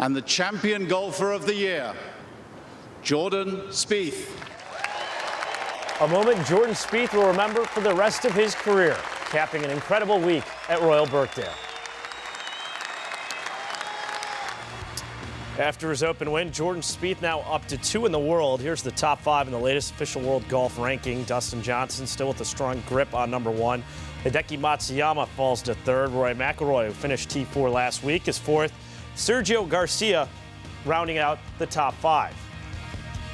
and the champion golfer of the year, Jordan Spieth. A moment Jordan Spieth will remember for the rest of his career, capping an incredible week at Royal Birkdale. After his Open win, Jordan Spieth now up to 2 in the world. Here's the top 5 in the latest official world golf ranking. Dustin Johnson still with a strong grip on number 1. Hideki Matsuyama falls to 3rd. Rory McIlroy, who finished T4 last week, is 4th. Sergio Garcia rounding out the top 5.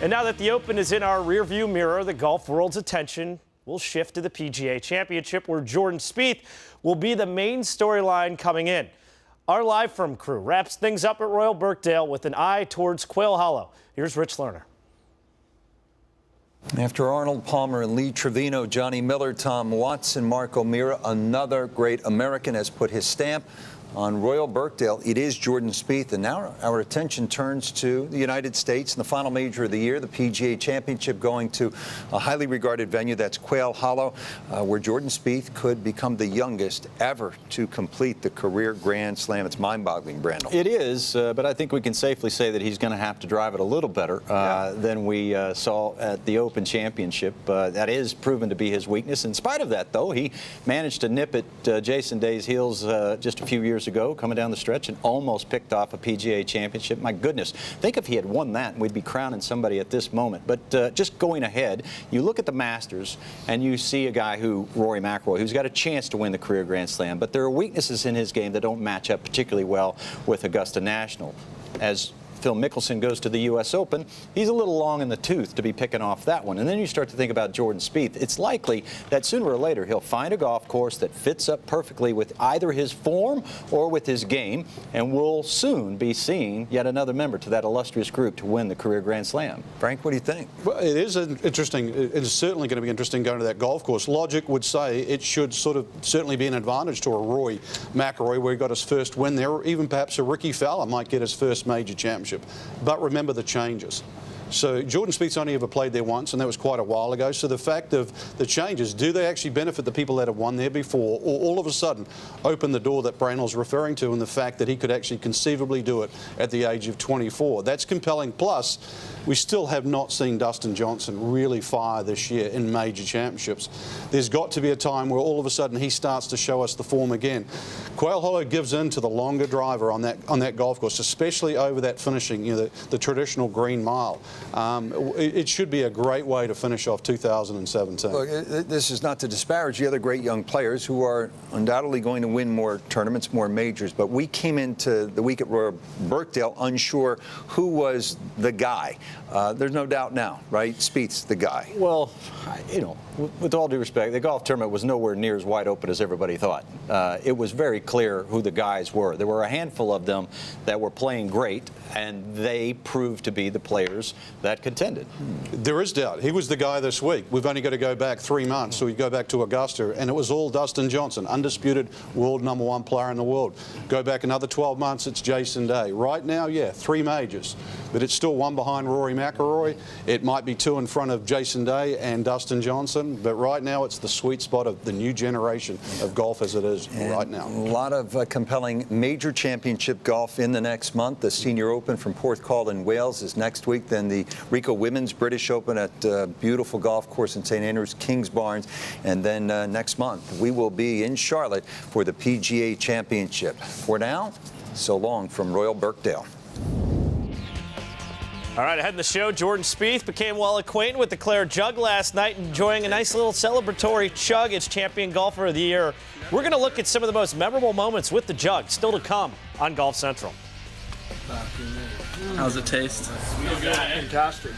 And now that the Open is in our rearview mirror, the golf world's attention will shift to the PGA Championship, where Jordan Spieth will be the main storyline coming in. Our live firm crew wraps things up at Royal Birkdale with an eye towards Quail Hollow. Here's Rich Lerner. After Arnold Palmer and Lee Trevino, Johnny Miller, Tom Watson, Mark O'Meara, another great American has put his stamp on Royal Birkdale. It is Jordan Spieth, and now our attention turns to the United States and the final major of the year, the PGA Championship, going to a highly regarded venue, that's Quail Hollow, where Jordan Spieth could become the youngest ever to complete the career Grand Slam. It's mind-boggling, Brandel. It is, but I think we can safely say that he's going to have to drive it a little better than we saw at the Open Championship. That is proven to be his weakness. In spite of that, though, he managed to nip at Jason Day's heels just a few years ago, coming down the stretch, and almost picked off a PGA Championship. My goodness, think if he had won that, we'd be crowning somebody at this moment. But just going ahead, you look at the Masters, and you see a guy Rory McIlroy, who's got a chance to win the career Grand Slam, but there are weaknesses in his game that don't match up particularly well with Augusta National. As Phil Mickelson goes to the U.S. Open, he's a little long in the tooth to be picking off that one. And then you start to think about Jordan Spieth. It's likely that sooner or later he'll find a golf course that fits up perfectly with either his form or with his game, and we'll soon be seeing yet another member to that illustrious group to win the career Grand Slam. Frank, what do you think? Well, it is interesting. It's certainly going to be interesting going to that golf course. Logic would say it should certainly be an advantage to a Rory McIlroy, where he got his first win there, or even perhaps a Ricky Fowler might get his first major championship. But remember the changes. So Jordan Spieth's only ever played there once, and that was quite a while ago. So the fact of the changes, do they actually benefit the people that have won there before, or all of a sudden open the door that Brandel's referring to, and the fact that he could actually conceivably do it at the age of 24? That's compelling. Plus, we still have not seen Dustin Johnson really fire this year in major championships. There's got to be a time where all of a sudden he starts to show us the form again. Quail Hollow gives in to the longer driver on that golf course, especially over that finishing, the traditional green mile. It should be a great way to finish off 2017. Look, this is not to disparage the other great young players who are undoubtedly going to win more tournaments, more majors, but we came into the week at Royal Birkdale unsure who was the guy. There's no doubt now, right? Spieth's the guy. Well, with all due respect, the golf tournament was nowhere near as wide open as everybody thought. It was very clear who the guys were. There were a handful of them that were playing great, and they proved to be the players that contended. There is doubt. He was the guy this week. We've only got to go back 3 months, so we go back to Augusta, and it was all Dustin Johnson, undisputed world #1 player in the world. Go back another 12 months, it's Jason Day. Right now, yeah, 3 majors, but it's still 1 behind Rory McIlroy. It might be 2 in front of Jason Day and Dustin Johnson, but right now it's the sweet spot of the new generation of golf as it is right now. A lot of compelling major championship golf in the next month. The Senior Open from Porthcawl in Wales is next week. Then the Rico Women's British Open at a beautiful golf course in St. Andrews, Kingsbarns. And then next month we will be in Charlotte for the PGA Championship. For now, so long from Royal Birkdale. All right, ahead in the show, Jordan Spieth became well acquainted with the Claire Jug last night, enjoying a nice little celebratory chug as champion golfer of the year. We're going to look at some of the most memorable moments with the jug, still to come on Golf Central. How's it taste? Fantastic.